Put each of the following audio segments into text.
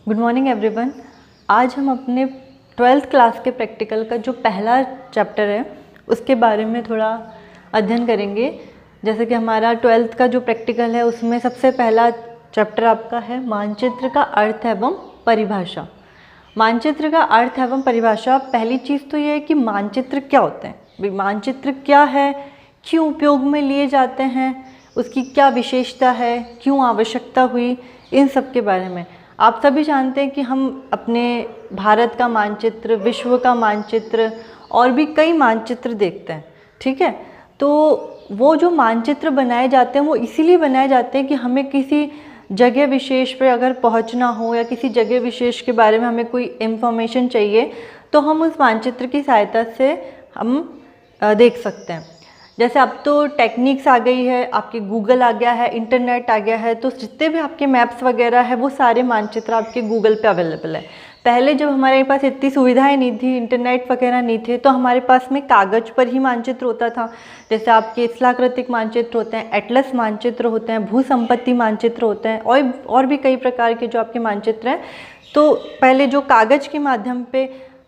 Good morning everyone. आज हम अपने 12th क्लास के प्रैक्टिकल का जो पहला चैप्टर है उसके बारे में थोड़ा अध्ययन करेंगे। जैसे कि हमारा 12th का जो प्रैक्टिकल है उसमें सबसे पहला चैप्टर आपका है मानचित्र का अर्थ एवं परिभाषा। मानचित्र का अर्थ एवं परिभाषा, पहली चीज़ तो ये है कि मानचित्र क्या होते हैं, मानचित्र क्या है, क्यों उपयोग में लिए जाते हैं, उसकी क्या विशेषता है, क्यों आवश्यकता हुई, इन सब के बारे में। आप सभी जानते हैं कि हम अपने भारत का मानचित्र, विश्व का मानचित्र और भी कई मानचित्र देखते हैं, ठीक है। तो वो जो मानचित्र बनाए जाते हैं वो इसीलिए बनाए जाते हैं कि हमें किसी जगह विशेष पे अगर पहुंचना हो या किसी जगह विशेष के बारे में हमें कोई इन्फॉर्मेशन चाहिए तो हम उस मानचित्र की सहायता से हम देख सकते हैं। जैसे अब तो टेक्निक्स आ गई है, आपके गूगल आ गया है, इंटरनेट आ गया है, तो जितने भी आपके मैप्स वगैरह है वो सारे मानचित्र आपके गूगल पे अवेलेबल है। पहले जब हमारे पास इतनी सुविधाएं नहीं थी, इंटरनेट वगैरह नहीं थे, तो हमारे पास में कागज़ पर ही मानचित्र होता था। जैसे आपके स्थलाकृतिक मानचित्र होते हैं, एटलस मानचित्र होते हैं, भू संपत्ति मानचित्र होते हैं और भी कई प्रकार के जो आपके मानचित्र हैं। तो पहले जो कागज़ के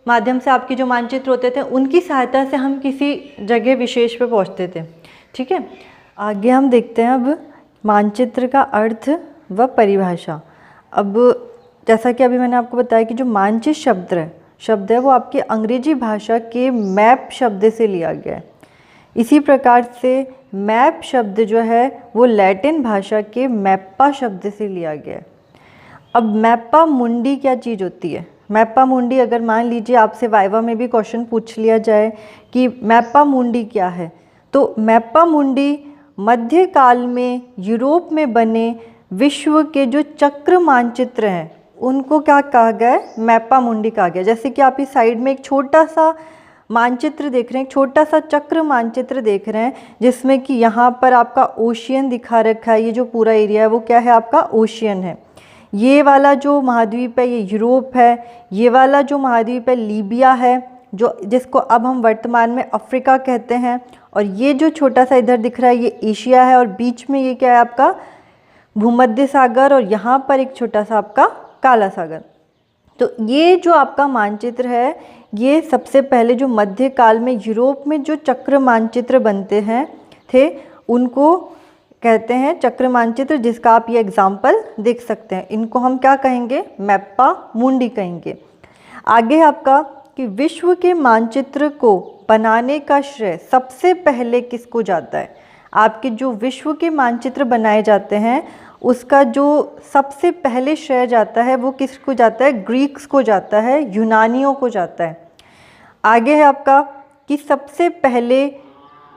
माध्यम से आपके जो मानचित्र होते थे उनकी सहायता से हम किसी जगह विशेष पे पहुंचते थे, ठीक है। आगे हम देखते हैं अब मानचित्र का अर्थ व परिभाषा। अब जैसा कि अभी मैंने आपको बताया कि जो मानचित्र शब्द है वो आपके अंग्रेजी भाषा के मैप शब्द से लिया गया है। इसी प्रकार से मैप शब्द जो है वो लैटिन भाषा के मैप्पा शब्द से लिया गया है। अब मैप्पा मुंडी क्या चीज़ होती है? मैप्पा मुंडी, अगर मान लीजिए आपसे वाइवा में भी क्वेश्चन पूछ लिया जाए कि मैप्पा मुंडी क्या है, तो मैप्पा मुंडी मध्यकाल में यूरोप में बने विश्व के जो चक्र मानचित्र हैं उनको क्या कहा गया है? मैप्पा मुंडी कहा गया। जैसे कि आप इस साइड में एक छोटा सा मानचित्र देख रहे हैं, एक छोटा सा चक्र मानचित्र देख रहे हैं, जिसमें कि यहाँ पर आपका ओशियन दिखा रखा है। ये जो पूरा एरिया है वो क्या है? आपका ओशियन है। ये वाला जो महाद्वीप है ये यूरोप है। ये वाला जो महाद्वीप है लीबिया है, जिसको अब हम वर्तमान में अफ्रीका कहते हैं। और ये जो छोटा सा इधर दिख रहा है ये एशिया है। और बीच में ये क्या है? आपका भूमध्य सागर। और यहाँ पर एक छोटा सा आपका काला सागर। तो ये जो आपका मानचित्र है ये सबसे पहले जो मध्यकाल में यूरोप में जो चक्र मानचित्र बनते हैं थे उनको कहते हैं चक्र मानचित्र, जिसका आप ये एग्जाम्पल देख सकते हैं। इनको हम क्या कहेंगे? मैप्पा मुंडी कहेंगे। आगे आपका कि विश्व के मानचित्र को बनाने का श्रेय सबसे पहले किसको जाता है? आपके जो विश्व के मानचित्र बनाए जाते हैं उसका जो सबसे पहले श्रेय जाता है वो किसको जाता है? ग्रीक्स को जाता है, यूनानियों को जाता है। आगे है आपका कि सबसे पहले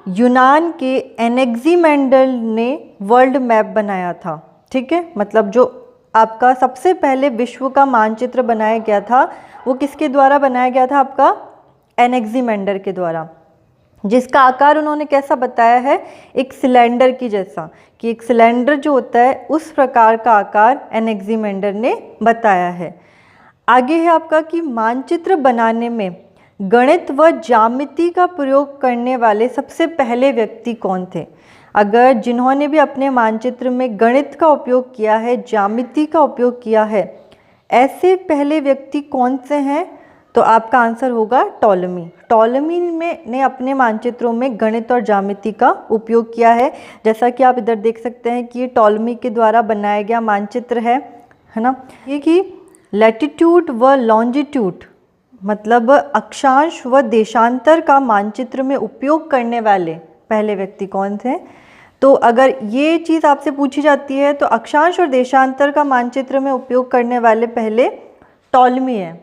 यूनान के एनेक्सिमेंडर ने वर्ल्ड मैप बनाया था, ठीक है। मतलब जो आपका सबसे पहले विश्व का मानचित्र बनाया गया था वो किसके द्वारा बनाया गया था? आपका एनेक्सिमेंडर के द्वारा, जिसका आकार उन्होंने कैसा बताया है? एक सिलेंडर की जैसा, कि एक सिलेंडर जो होता है उस प्रकार का आकार एनेक्सिमेंडर ने बताया है। आगे है आपका कि मानचित्र बनाने में गणित व ज्यामिति का प्रयोग करने वाले सबसे पहले व्यक्ति कौन थे? अगर जिन्होंने भी अपने मानचित्र में गणित का उपयोग किया है, ज्यामिति का उपयोग किया है, ऐसे पहले व्यक्ति कौन से हैं? तो आपका आंसर होगा टॉलमी। टॉलमी ने अपने मानचित्रों में गणित और ज्यामिति का उपयोग किया है। जैसा कि आप इधर देख सकते हैं कि ये टॉलमी के द्वारा बनाया गया मानचित्र है ना। ये कि लैटिट्यूड व लॉन्जिट्यूड मतलब अक्षांश व देशांतर का मानचित्र में उपयोग करने वाले पहले व्यक्ति कौन थे? तो अगर ये चीज़ आपसे पूछी जाती है तो अक्षांश और देशांतर का मानचित्र में उपयोग करने वाले पहले टॉलमी है,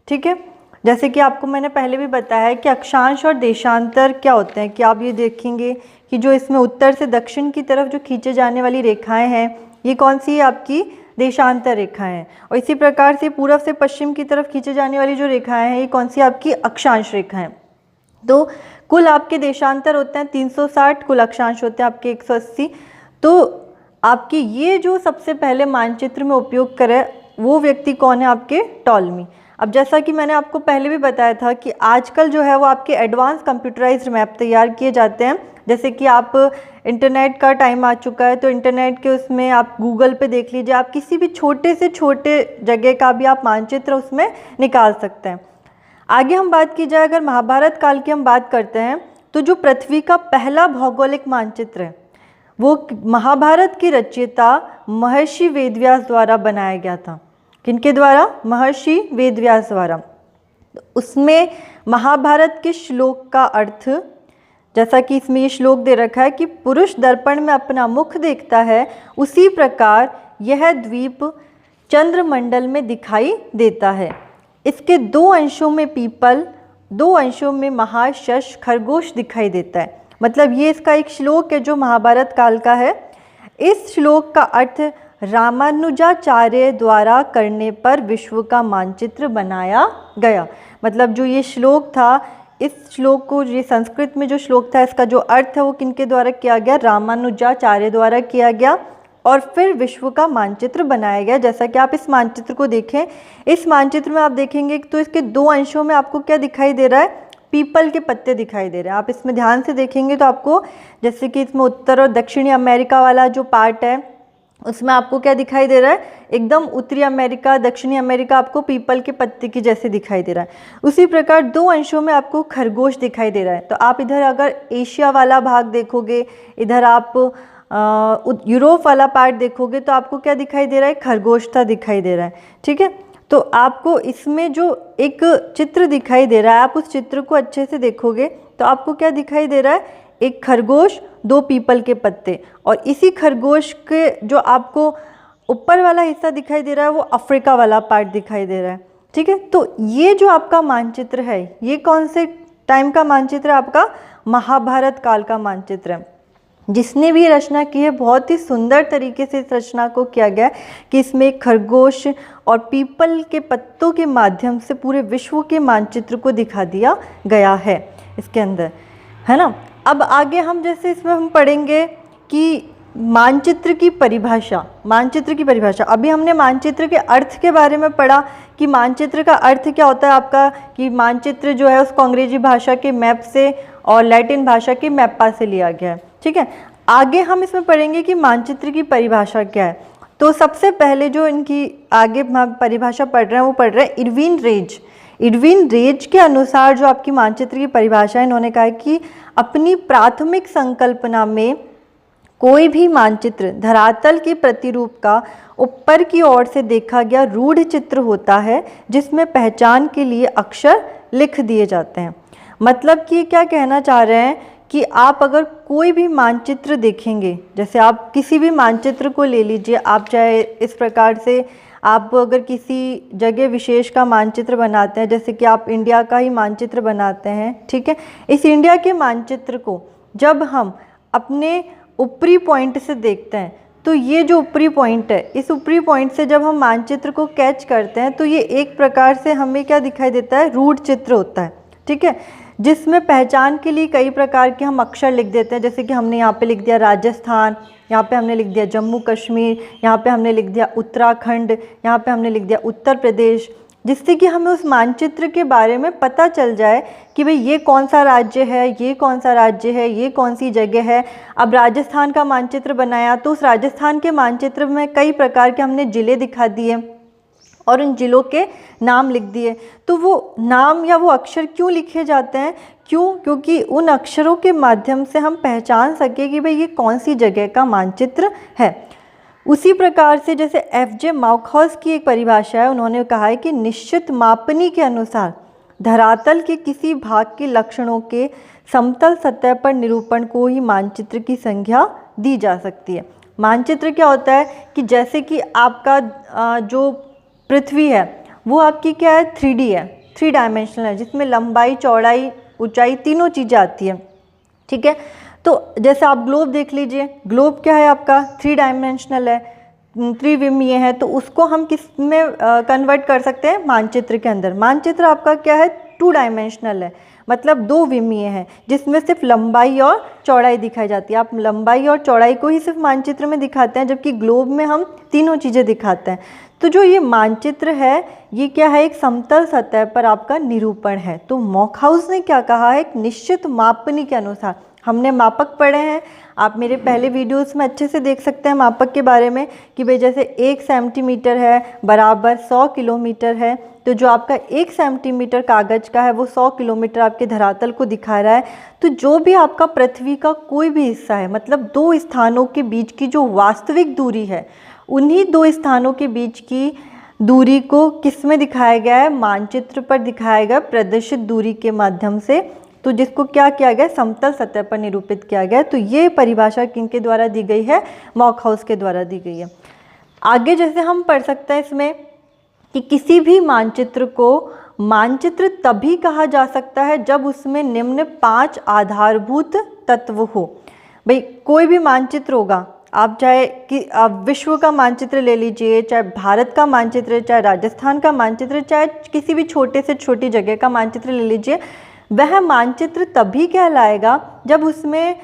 ठीक है। जैसे कि आपको मैंने पहले भी बताया है कि अक्षांश और देशांतर क्या होते हैं, कि आप ये देखेंगे कि जो इसमें उत्तर से दक्षिण की तरफ जो खींचे जाने वाली रेखाएं हैं ये कौन सी है? आपकी देशांतर रेखाएं हैं। और इसी प्रकार से पूर्व से पश्चिम की तरफ खींचे जाने वाली जो रेखाएं हैं ये कौन सी? आपकी अक्षांश रेखाएं। तो कुल आपके देशांतर होते हैं 360, कुल अक्षांश होते हैं आपके 180। तो आपके ये जो सबसे पहले मानचित्र में उपयोग करे वो व्यक्ति कौन है? आपके टॉलमी। अब जैसा कि मैंने आपको पहले भी बताया था कि आजकल जो है वो आपके एडवांस कंप्यूटराइज्ड मैप तैयार किए जाते हैं जैसे कि आप इंटरनेट का टाइम आ चुका है, तो इंटरनेट के उसमें आप गूगल पे देख लीजिए, आप किसी भी छोटे से छोटे जगह का भी आप मानचित्र उसमें निकाल सकते हैं। आगे हम बात की जाए, अगर महाभारत काल की हम बात करते हैं, तो जो पृथ्वी का पहला भौगोलिक मानचित्र है वो महाभारत की रचयिता महर्षि वेदव्यास द्वारा बनाया गया था। किनके द्वारा? महर्षि वेदव्यास द्वारा। उसमें महाभारत के श्लोक का अर्थ, जैसा कि इसमें ये श्लोक दे रखा है कि पुरुष दर्पण में अपना मुख देखता है, उसी प्रकार यह द्वीप चंद्रमंडल में दिखाई देता है। इसके 2 अंशों में पीपल, 2 अंशों में महाशश खरगोश दिखाई देता है। मतलब ये इसका एक श्लोक है जो महाभारत काल का है। इस श्लोक का अर्थ रामानुजाचार्य द्वारा करने पर विश्व का मानचित्र बनाया गया। मतलब जो ये श्लोक था, इस श्लोक को, ये संस्कृत में जो श्लोक था, इसका जो अर्थ है वो किनके द्वारा किया गया? रामानुजाचार्य द्वारा किया गया और फिर विश्व का मानचित्र बनाया गया। जैसा कि आप इस मानचित्र को देखें, इस मानचित्र में आप देखेंगे तो इसके 2 अंशों में आपको क्या दिखाई दे रहा है? पीपल के पत्ते दिखाई दे रहे हैं। आप इसमें ध्यान से देखेंगे तो आपको, जैसे कि इसमें उत्तर और दक्षिणी अमेरिका वाला जो पार्ट है उसमें आपको क्या दिखाई दे रहा है? एकदम उत्तरी अमेरिका, दक्षिणी अमेरिका आपको पीपल के पत्ते की जैसे दिखाई दे रहा है। उसी प्रकार 2 अंशों में आपको खरगोश दिखाई दे रहा है। तो आप इधर अगर एशिया वाला भाग देखोगे, इधर आप यूरोप वाला पार्ट देखोगे तो आपको क्या दिखाई दे रहा है? खरगोश सा दिखाई दे रहा है। ठीक है, तो आपको इसमें जो एक चित्र दिखाई दे रहा है, आप उस चित्र को अच्छे से देखोगे तो आपको क्या दिखाई दे रहा है? एक खरगोश, 2 पीपल के पत्ते, और इसी खरगोश के जो आपको ऊपर वाला हिस्सा दिखाई दे रहा है वो अफ्रीका वाला पार्ट दिखाई दे रहा है। ठीक है, तो ये जो आपका मानचित्र है, ये कौन से टाइम का मानचित्र है? आपका महाभारत काल का मानचित्र है। जिसने भी रचना की है, बहुत ही सुंदर तरीके से इस रचना को किया गया है कि इसमें खरगोश और पीपल के पत्तों के माध्यम से पूरे विश्व के मानचित्र को दिखा दिया गया है इसके अंदर, है ना। अब आगे हम जैसे इसमें हम पढ़ेंगे कि मानचित्र की परिभाषा, मानचित्र की परिभाषा। अभी हमने मानचित्र के अर्थ के बारे में पढ़ा कि मानचित्र का अर्थ क्या होता है आपका, कि मानचित्र जो है उसको अंग्रेजी भाषा के मैप से और लैटिन भाषा के मैप्पा से लिया गया है। ठीक है, आगे हम इसमें पढ़ेंगे कि मानचित्र की परिभाषा क्या है। तो सबसे पहले जो इनकी आगे परिभाषा पढ़ रहे हैं वो पढ़ रहे हैं इरविन रेज। इरविन रेज के अनुसार जो आपकी मानचित्र की परिभाषा है, इन्होंने कहा है कि अपनी प्राथमिक संकल्पना में कोई भी मानचित्र धरातल के प्रतिरूप का ऊपर की ओर से देखा गया रूढ़ चित्र होता है जिसमें पहचान के लिए अक्षर लिख दिए जाते हैं। मतलब कि क्या कहना चाह रहे हैं कि आप अगर कोई भी मानचित्र देखेंगे, जैसे आप किसी भी मानचित्र को ले लीजिए, आप चाहे इस प्रकार से आप अगर किसी जगह विशेष का मानचित्र बनाते हैं, जैसे कि आप इंडिया का ही मानचित्र बनाते हैं, ठीक है, इस इंडिया के मानचित्र को जब हम अपने ऊपरी पॉइंट से देखते हैं तो ये जो ऊपरी पॉइंट है, इस ऊपरी पॉइंट से जब हम मानचित्र को कैच करते हैं तो ये एक प्रकार से हमें क्या दिखाई देता है? रूढ़ चित्र होता है। ठीक है, जिसमें पहचान के लिए कई प्रकार के हम अक्षर लिख देते हैं, जैसे कि हमने यहाँ पे लिख दिया राजस्थान, यहाँ पे हमने लिख दिया जम्मू कश्मीर, यहाँ पे हमने लिख दिया उत्तराखंड, यहाँ पे हमने लिख दिया उत्तर प्रदेश, जिससे कि हमें उस मानचित्र के बारे में पता चल जाए कि भाई ये कौन सा राज्य है, ये कौन सा राज्य है, ये कौन सी जगह है। अब राजस्थान का मानचित्र बनाया तो उस राजस्थान के मानचित्र में कई प्रकार के हमने ज़िले दिखा दिए और उन ज़िलों के नाम लिख दिए। तो वो नाम या वो अक्षर क्यों लिखे जाते हैं? क्योंकि उन अक्षरों के माध्यम से हम पहचान सके कि भाई ये कौन सी जगह का मानचित्र है। उसी प्रकार से जैसे एफ.जे. मार्कहाउस की एक परिभाषा है, उन्होंने कहा है कि निश्चित मापनी के अनुसार धरातल के किसी भाग के लक्षणों के समतल सतह पर निरूपण को ही मानचित्र की संज्ञा दी जा सकती है। मानचित्र क्या होता है कि जैसे कि आपका जो पृथ्वी है वो आपकी क्या है? 3D है, 3 डायमेंशनल है, जिसमें लंबाई, चौड़ाई, ऊंचाई तीनों चीज़ें आती हैं। ठीक है, तो जैसे आप ग्लोब देख लीजिए, ग्लोब क्या है आपका? 3 डायमेंशनल है, त्रिविमीय है, तो उसको हम किस में कन्वर्ट कर सकते हैं? मानचित्र के अंदर। मानचित्र आपका क्या है? 2 डायमेंशनल है, मतलब 2 विमीय है, जिसमें सिर्फ लंबाई और चौड़ाई दिखाई जाती है। आप लंबाई और चौड़ाई को ही सिर्फ मानचित्र में दिखाते हैं, जबकि ग्लोब में हम तीनों चीज़ें दिखाते हैं। तो जो ये मानचित्र है ये क्या है? एक समतल सतह पर आपका निरूपण है। तो मार्कहाउस ने क्या कहा है? एक निश्चित मापनी के अनुसार, हमने मापक पढ़े हैं, आप मेरे पहले वीडियोस में अच्छे से देख सकते हैं मापक के बारे में कि भाई जैसे 1 सेंटीमीटर है बराबर 100 किलोमीटर है। तो जो आपका 1 सेंटीमीटर कागज़ का है वो 100 किलोमीटर आपके धरातल को दिखा रहा है। तो जो भी आपका पृथ्वी का कोई भी हिस्सा है, मतलब 2 स्थानों के बीच की जो वास्तविक दूरी है, उन्हीं 2 स्थानों के बीच की दूरी को किस में दिखाया गया है, मानचित्र पर दिखाया गया प्रदर्शित दूरी के माध्यम से। तो जिसको क्या किया गया, समतल सतह पर निरूपित किया गया। तो ये परिभाषा किनके द्वारा दी गई है, मॉकहाउस के द्वारा दी गई है। आगे जैसे हम पढ़ सकते हैं इसमें कि किसी भी मानचित्र को मानचित्र तभी कहा जा सकता है जब उसमें निम्न 5 आधारभूत तत्व हो। भाई कोई भी मानचित्र होगा, आप चाहे कि आप विश्व का मानचित्र ले लीजिए, चाहे भारत का मानचित्र, चाहे राजस्थान का मानचित्र, चाहे किसी भी छोटे से छोटी जगह का मानचित्र ले लीजिए, वह मानचित्र तभी कहलाएगा जब उसमें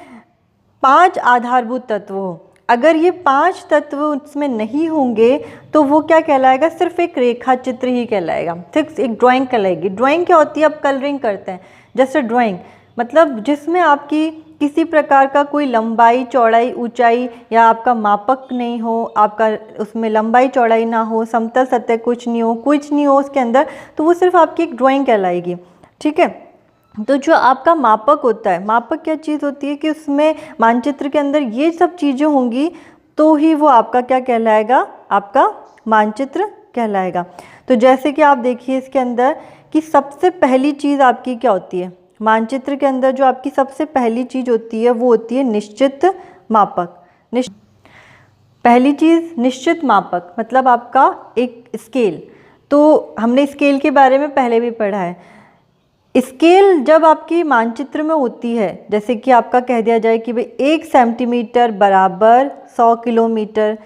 5 आधारभूत तत्व हो। अगर ये 5 तत्व उसमें नहीं होंगे तो वो क्या कहलाएगा, सिर्फ एक रेखा चित्र ही कहलाएगा, सिर्फ एक ड्राइंग कहलाएगी। ड्राइंग क्या होती है, आप कलरिंग करते हैं, जैसे ड्राइंग मतलब जिसमें आपकी किसी प्रकार का कोई लंबाई चौड़ाई ऊंचाई या आपका मापक नहीं हो, आपका उसमें लंबाई चौड़ाई ना हो, समतल सतह कुछ नहीं हो उसके अंदर, तो वो सिर्फ आपकी एक ड्राइंग कहलाएगी। ठीक है। तो जो आपका मापक होता है, मापक क्या चीज़ होती है कि उसमें मानचित्र के अंदर ये सब चीज़ें होंगी तो ही वो आपका क्या कहलाएगा, आपका मानचित्र कहलाएगा। तो जैसे कि आप देखिए इसके अंदर कि सबसे पहली चीज़ आपकी क्या होती है, मानचित्र के अंदर जो आपकी सबसे पहली चीज़ होती है वो होती है निश्चित मापक। पहली चीज़ निश्चित मापक मतलब आपका एक स्केल। तो हमने स्केल के बारे में पहले भी पढ़ा है। स्केल जब आपकी मानचित्र में होती है, जैसे कि आपका कह दिया जाए कि भाई 1 सेंटीमीटर बराबर 100 किलोमीटर,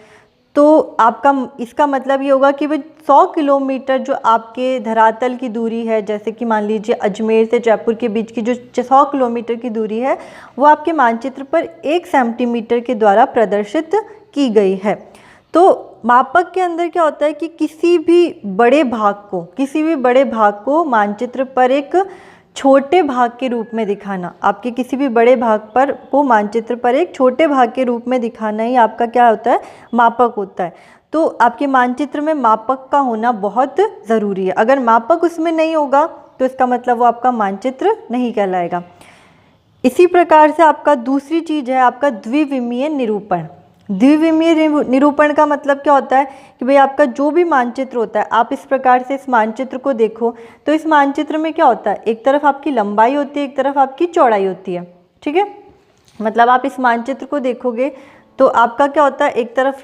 तो आपका इसका मतलब ये होगा कि भाई 100 किलोमीटर जो आपके धरातल की दूरी है, जैसे कि मान लीजिए अजमेर से जयपुर के बीच की जो 100 किलोमीटर की दूरी है, वो आपके मानचित्र पर 1 सेंटीमीटर के द्वारा प्रदर्शित की गई है। तो मापक के अंदर क्या होता है कि किसी भी बड़े भाग को मानचित्र पर एक छोटे भाग के रूप में दिखाना, आपके किसी भी बड़े भाग पर को मानचित्र पर एक छोटे भाग के रूप में दिखाना ही आपका क्या होता है, मापक होता है। तो आपके मानचित्र में मापक का होना बहुत ज़रूरी है। अगर मापक उसमें नहीं होगा तो इसका मतलब वो आपका मानचित्र नहीं कहलाएगा। इसी प्रकार से आपका दूसरी चीज़ है आपका द्विविमीय निरूपण। द्विविमीय निरूपण का मतलब क्या होता है कि भाई आपका जो भी मानचित्र होता है, आप इस प्रकार से इस मानचित्र को देखो तो इस मानचित्र में क्या होता है, एक तरफ आपकी लंबाई होती है, एक तरफ आपकी चौड़ाई होती है। ठीक है, मतलब आप इस मानचित्र को देखोगे तो आपका क्या होता है, एक तरफ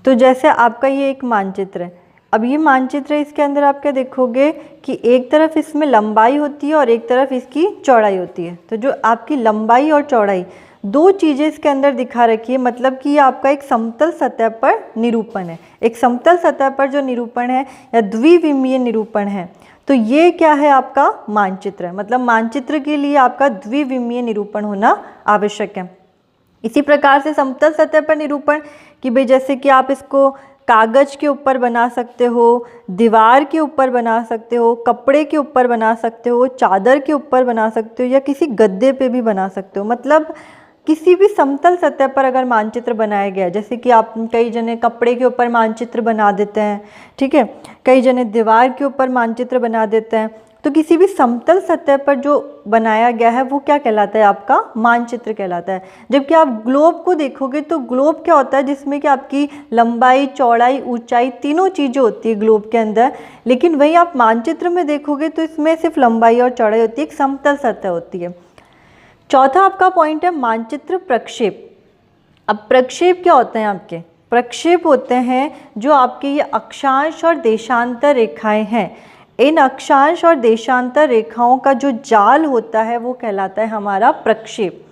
तो जैसे आपका ये एक मानचित्र है, अब ये मानचित्र है, इसके अंदर आप क्या देखोगे कि एक तरफ इसमें लंबाई होती है और एक तरफ इसकी चौड़ाई होती है। तो जो आपकी लंबाई और चौड़ाई दो चीज़ें इसके अंदर दिखा रखी है, मतलब कि ये आपका एक समतल सतह पर निरूपण है। एक समतल सतह पर जो निरूपण है या द्विविमीय निरूपण है, तो ये क्या है, आपका मानचित्र है। मतलब मानचित्र के लिए आपका द्विविमीय निरूपण होना आवश्यक है। इसी प्रकार से समतल सतह पर निरूपण कि भाई जैसे कि आप इसको कागज़ के ऊपर बना सकते हो, दीवार के ऊपर बना सकते हो, कपड़े के ऊपर बना सकते हो, चादर के ऊपर बना सकते हो या किसी गद्दे पे भी बना सकते हो। मतलब किसी भी समतल सतह पर अगर मानचित्र बनाया गया, जैसे कि आप कई जने कपड़े के ऊपर मानचित्र बना देते हैं, ठीक है, कई जने दीवार के ऊपर मानचित्र बना देते हैं, तो किसी भी समतल सतह पर जो बनाया गया है वो क्या कहलाता है, आपका मानचित्र कहलाता है। जबकि आप ग्लोब को देखोगे तो ग्लोब क्या होता है, जिसमें कि आपकी लंबाई चौड़ाई ऊंचाई तीनों चीज़ें होती है ग्लोब के अंदर, लेकिन वहीं आप मानचित्र में देखोगे तो इसमें सिर्फ लंबाई और चौड़ाई होती है, एक समतल सतह होती है। चौथा आपका पॉइंट है मानचित्र प्रक्षेप। अब प्रक्षेप क्या होते हैं, आपके प्रक्षेप होते हैं जो आपके ये अक्षांश और देशांतर रेखाएं हैं। इन अक्षांश और देशांतर रेखाओं का जो जाल होता है वो कहलाता है हमारा प्रक्षेप।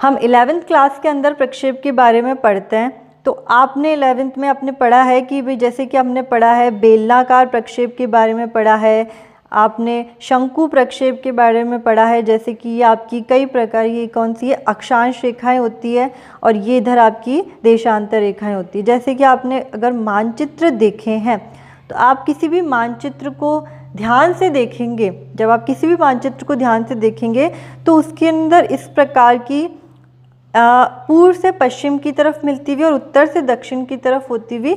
हम 11वीं क्लास के अंदर प्रक्षेप के बारे में पढ़ते हैं, तो आपने 11वीं में आपने पढ़ा है कि भाई जैसे कि हमने पढ़ा है बेलनाकार प्रक्षेप के बारे में पढ़ा है, आपने शंकु प्रक्षेप के बारे में पढ़ा है, जैसे कि ये आपकी कई प्रकार की कौन सी है, अक्षांश रेखाएं होती है और ये इधर आपकी देशांतर रेखाएं होती है। जैसे कि आपने अगर मानचित्र देखे हैं तो आप किसी भी मानचित्र को ध्यान से देखेंगे, जब आप किसी भी मानचित्र को ध्यान से देखेंगे तो उसके अंदर इस प्रकार की पूर्व से पश्चिम की तरफ मिलती हुई और उत्तर से दक्षिण की तरफ होती हुई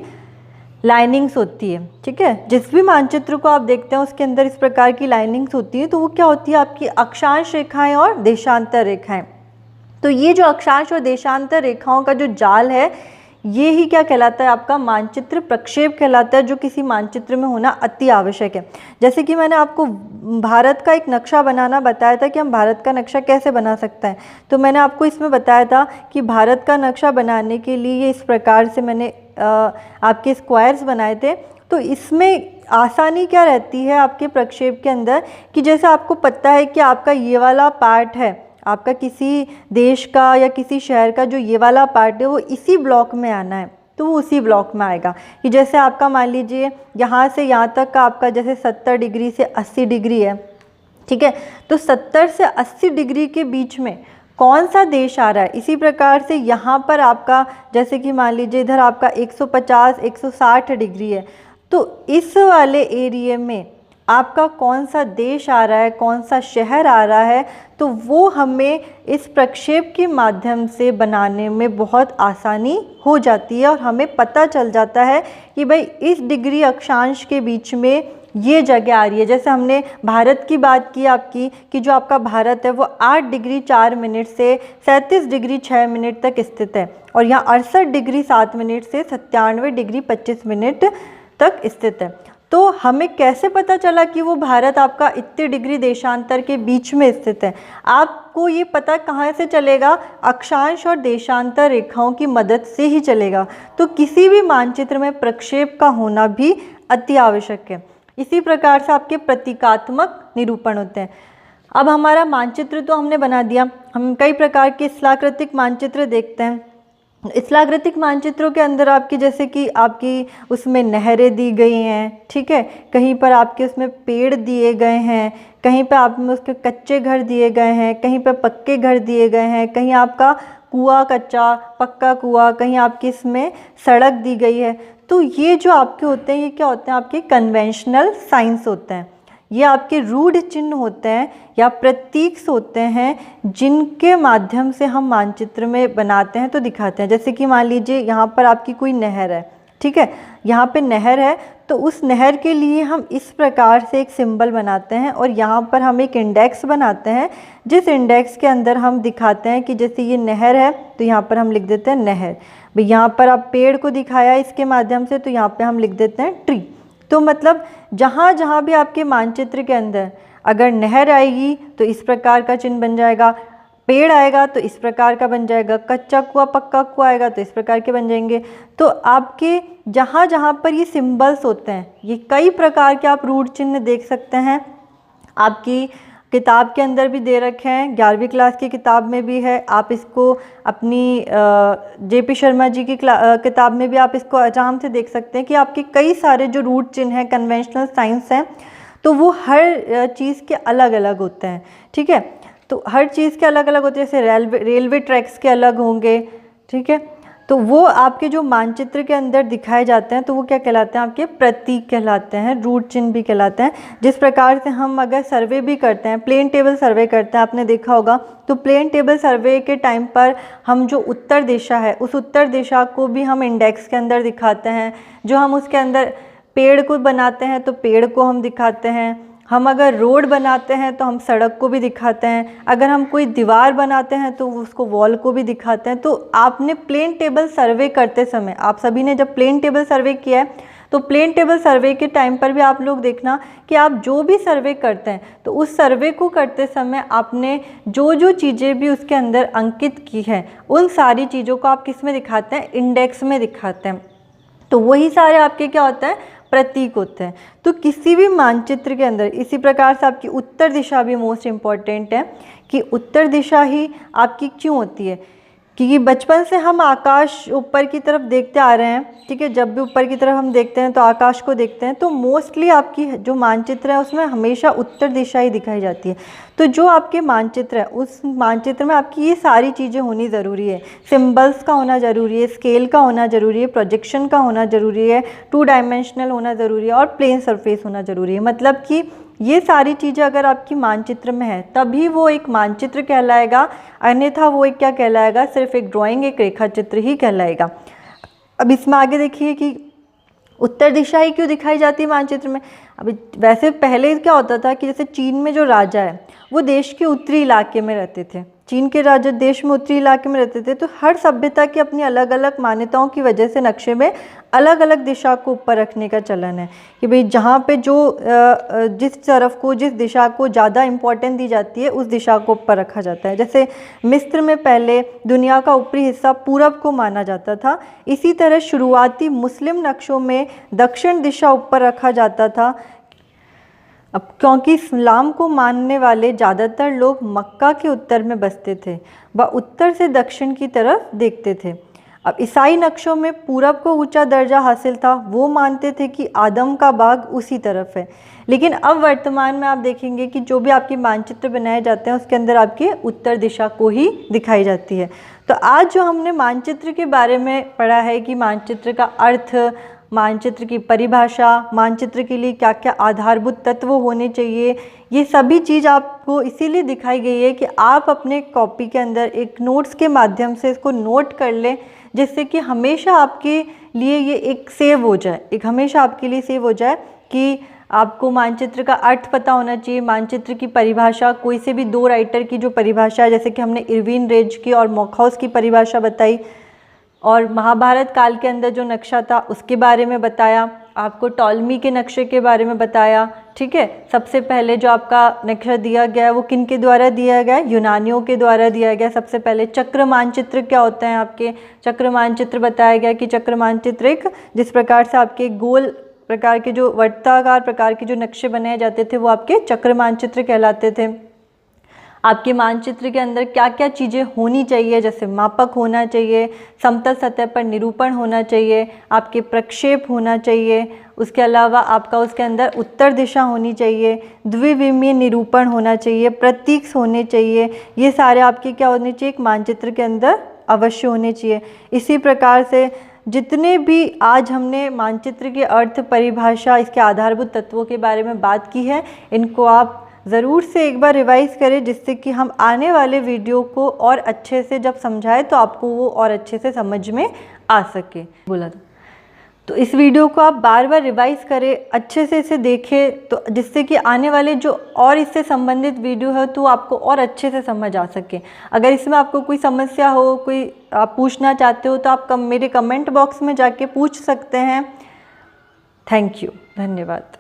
लाइनिंग्स होती है। ठीक है, जिस भी मानचित्र को आप देखते हैं उसके अंदर इस प्रकार की लाइनिंग्स होती है, तो वो क्या होती है, आपकी अक्षांश रेखाएं और देशांतर रेखाएं। तो ये जो अक्षांश और देशांतर रेखाओं का जो जाल है, ये ही क्या कहलाता है, आपका मानचित्र प्रक्षेप कहलाता है, जो किसी मानचित्र में होना अति आवश्यक है। जैसे कि मैंने आपको भारत का एक नक्शा बनाना बताया था कि हम भारत का नक्शा कैसे बना सकते हैं, तो मैंने आपको इसमें बताया था कि भारत का नक्शा बनाने के लिए इस प्रकार से मैंने आपके स्क्वायर्स बनाए थे। तो इसमें आसानी क्या रहती है आपके प्रक्षेप के अंदर, कि जैसे आपको पता है कि आपका ये वाला पार्ट है, आपका किसी देश का या किसी शहर का जो ये वाला पार्ट है वो इसी ब्लॉक में आना है, तो वो उसी ब्लॉक में आएगा। कि जैसे आपका मान लीजिए यहाँ से यहाँ तक का आपका जैसे 70 डिग्री से 80 डिग्री है, ठीक है, तो 70 से 80 डिग्री के बीच में कौन सा देश आ रहा है, इसी प्रकार से यहाँ पर आपका जैसे कि मान लीजिए इधर आपका 150 160 डिग्री है, तो इस वाले एरिया में आपका कौन सा देश आ रहा है, कौन सा शहर आ रहा है, तो वो हमें इस प्रक्षेप के माध्यम से बनाने में बहुत आसानी हो जाती है और हमें पता चल जाता है कि भाई इस डिग्री अक्षांश के बीच में ये जगह आ रही है। जैसे हमने भारत की बात की आपकी कि जो आपका भारत है वो 8 डिग्री 4 मिनट से 37 डिग्री 6 मिनट तक स्थित है, और यहाँ 68 डिग्री 7 मिनट से 97 डिग्री 25 मिनट तक स्थित है। तो हमें कैसे पता चला कि वो भारत आपका इतने डिग्री देशांतर के बीच में स्थित है? आपको ये पता कहाँ से चलेगा? अक्षांश और देशांतर रेखाओं की मदद से ही चलेगा। तो किसी भी मानचित्र में प्रक्षेप का होना भी अति आवश्यक है। इसी प्रकार से आपके प्रतीकात्मक निरूपण होते हैं। अब हमारा मानचित्र तो हमने बना दिया, हम कई प्रकार के स्थलाकृतिक मानचित्र देखते हैं। स्थलाकृतिक मानचित्रों के अंदर आपकी जैसे कि आपकी उसमें नहरें दी गई हैं, ठीक है, कहीं पर आपके उसमें पेड़ दिए गए हैं, कहीं पर आप में उसके कच्चे घर दिए गए हैं, कहीं पर पक्के घर दिए गए हैं, कहीं आपका कुआं कच्चा पक्का कुआं, कहीं आपकी इसमें सड़क दी गई है। तो ये जो आपके होते हैं ये क्या होते हैं? आपके कन्वेंशनल साइंस होते हैं। ये आपके रूढ़ चिन्ह होते हैं या प्रतीक होते हैं जिनके माध्यम से हम मानचित्र में बनाते हैं तो दिखाते हैं। जैसे कि मान लीजिए यहाँ पर आपकी कोई नहर है, ठीक है, यहाँ पे नहर है, तो उस नहर के लिए हम इस प्रकार से एक सिंबल बनाते हैं और यहाँ पर हम एक इंडेक्स बनाते हैं, जिस इंडेक्स के अंदर हम दिखाते हैं कि जैसे ये नहर है तो यहाँ पर हम लिख देते हैं नहर। भाई यहाँ पर आप पेड़ को दिखाया इसके माध्यम से, तो यहाँ पर हम लिख देते हैं ट्री। तो मतलब जहाँ जहाँ भी आपके मानचित्र के अंदर अगर नहर आएगी तो इस प्रकार का चिन्ह बन जाएगा, पेड़ आएगा तो इस प्रकार का बन जाएगा, कच्चा कुआं पक्का कुआं आएगा तो इस प्रकार के बन जाएंगे। तो आपके जहाँ जहाँ पर ये सिंबल्स होते हैं, ये कई प्रकार के आप रूढ़ चिन्ह देख सकते हैं। आपकी किताब के अंदर भी दे रखे हैं, 11वीं क्लास की किताब में भी है। आप इसको अपनी JP शर्मा जी की किताब में भी आप इसको आराम से देख सकते हैं कि आपके कई सारे जो रूढ़ चिन्ह हैं, कन्वेंशनल साइंस हैं, तो वो हर चीज़ के अलग अलग होते हैं, ठीक है। तो हर चीज़ के अलग अलग होते हैं, जैसे रेलवे ट्रैक्स के अलग होंगे, ठीक है। तो वो आपके जो मानचित्र के अंदर दिखाए जाते हैं तो वो क्या कहलाते हैं? आपके प्रतीक कहलाते हैं, रूट चिन्ह भी कहलाते हैं। जिस प्रकार से हम अगर सर्वे भी करते हैं, प्लेन टेबल सर्वे करते हैं, आपने देखा होगा, तो प्लेन टेबल सर्वे के टाइम पर हम जो उत्तर दिशा है उस उत्तर दिशा को भी हम इंडेक्स के अंदर दिखाते हैं। जो हम उसके अंदर पेड़ को बनाते हैं तो पेड़ को हम दिखाते हैं, हम अगर रोड बनाते हैं तो हम सड़क को भी दिखाते हैं, अगर हम कोई दीवार बनाते हैं तो उसको वॉल को भी दिखाते हैं। तो आपने प्लेन टेबल सर्वे करते समय, आप सभी ने जब प्लेन टेबल सर्वे किया है तो प्लेन टेबल सर्वे के टाइम पर भी आप लोग देखना कि आप जो भी सर्वे करते हैं तो उस सर्वे को करते समय आपने जो जो चीज़ें भी उसके अंदर अंकित की हैं उन सारी चीज़ों को आप किस में दिखाते हैं? इंडेक्स में दिखाते हैं। तो वही सारे आपके क्या होते हैं? प्रतीक होते हैं। तो किसी भी मानचित्र के अंदर इसी प्रकार से आपकी उत्तर दिशा भी मोस्ट इम्पॉर्टेंट है कि उत्तर दिशा ही आपकी क्यों होती है क्योंकि बचपन से हम आकाश ऊपर की तरफ देखते आ रहे हैं, ठीक है। जब भी ऊपर की तरफ हम देखते हैं तो आकाश को देखते हैं, तो मोस्टली आपकी जो मानचित्र है उसमें हमेशा उत्तर दिशा ही दिखाई जाती है। तो जो आपके मानचित्र है उस मानचित्र में आपकी ये सारी चीज़ें होनी ज़रूरी है। सिंबल्स का होना ज़रूरी है, स्केल का होना ज़रूरी है, प्रोजेक्शन का होना ज़रूरी है, 2 डायमेंशनल होना ज़रूरी है और प्लेन सरफेस होना ज़रूरी है। मतलब कि ये सारी चीज़ें अगर आपकी मानचित्र में है तभी वो एक मानचित्र कहलाएगा, अन्यथा वो एक क्या कहलाएगा, सिर्फ एक ड्राइंग, एक रेखा चित्र ही कहलाएगा। अब इसमें आगे देखिए कि उत्तर दिशा ही क्यों दिखाई जाती है मानचित्र में। अभी वैसे पहले क्या होता था कि जैसे चीन में जो राजा है वो देश के उत्तरी इलाके में रहते थे, चीन के राजा देश में उत्तरी इलाके में रहते थे, तो हर सभ्यता की अपनी अलग अलग मान्यताओं की वजह से नक्शे में अलग अलग दिशा को ऊपर रखने का चलन है कि भाई जहाँ पे जो जिस तरफ को, जिस दिशा को ज़्यादा इम्पोर्टेंस दी जाती है उस दिशा को ऊपर रखा जाता है। जैसे मिस्र में पहले दुनिया का ऊपरी हिस्सा पूरब को माना जाता था, इसी तरह शुरुआती मुस्लिम नक्शों में दक्षिण दिशा ऊपर रखा जाता था। अब क्योंकि इस्लाम को मानने वाले ज़्यादातर लोग मक्का के उत्तर में बसते थे, वह उत्तर से दक्षिण की तरफ देखते थे। अब ईसाई नक्शों में पूरब को ऊंचा दर्जा हासिल था, वो मानते थे कि आदम का बाग उसी तरफ है। लेकिन अब वर्तमान में आप देखेंगे कि जो भी आपके मानचित्र बनाए जाते हैं उसके अंदर आपके उत्तर दिशा को ही दिखाई जाती है। तो आज जो हमने मानचित्र के बारे में पढ़ा है कि मानचित्र का अर्थ, मानचित्र की परिभाषा, मानचित्र के लिए क्या क्या आधारभूत तत्व होने चाहिए, ये सभी चीज़ आपको इसीलिए दिखाई गई है कि आप अपने कॉपी के अंदर एक नोट्स के माध्यम से इसको नोट कर लें, जिससे कि हमेशा आपके लिए ये एक सेव हो जाए, एक हमेशा आपके लिए सेव हो जाए कि आपको मानचित्र का अर्थ पता होना चाहिए, मानचित्र की परिभाषा, कोई से भी 2 राइटर की जो परिभाषा है, जैसे कि हमने इरविन रेज की और मॉकहाउस की परिभाषा बताई, और महाभारत काल के अंदर जो नक्शा था उसके बारे में बताया, आपको टॉलमी के नक्शे के बारे में बताया, ठीक है। सबसे पहले जो आपका नक्शा दिया गया है वो किन के द्वारा दिया गया है, यूनानियों के द्वारा दिया गया। सबसे पहले चक्र मानचित्र क्या होता है, आपके चक्र मानचित्र बताया गया कि चक्र मानचित्र एक जिस प्रकार से आपके गोल प्रकार के जो वर्ताकार प्रकार के जो नक्शे बनाए जाते थे वो आपके चक्र मानचित्र कहलाते थे। आपके मानचित्र के अंदर क्या क्या चीज़ें होनी चाहिए, जैसे मापक होना चाहिए, समतल सतह पर निरूपण होना चाहिए, आपके प्रक्षेप होना चाहिए, उसके अलावा आपका उसके अंदर उत्तर दिशा होनी चाहिए, द्विविमीय निरूपण होना चाहिए, प्रतीक होने चाहिए, ये सारे आपके क्या होने चाहिए, एक मानचित्र के अंदर अवश्य होने चाहिए। इसी प्रकार से जितने भी आज हमने मानचित्र के अर्थ, परिभाषा, इसके आधारभूत तत्वों के बारे में बात की है, इनको आप ज़रूर से एक बार रिवाइज़ करें, जिससे कि हम आने वाले वीडियो को और अच्छे से जब समझाएं तो आपको वो और अच्छे से समझ में आ सके। बोला तो इस वीडियो को आप बार बार रिवाइज़ करें, अच्छे से इसे देखें, तो जिससे कि आने वाले जो और इससे संबंधित वीडियो है तो आपको और अच्छे से समझ आ सके। अगर इसमें आपको कोई समस्या हो, कोई आप पूछना चाहते हो तो आप मेरे कमेंट बॉक्स में जाके पूछ सकते हैं। थैंक यू, धन्यवाद।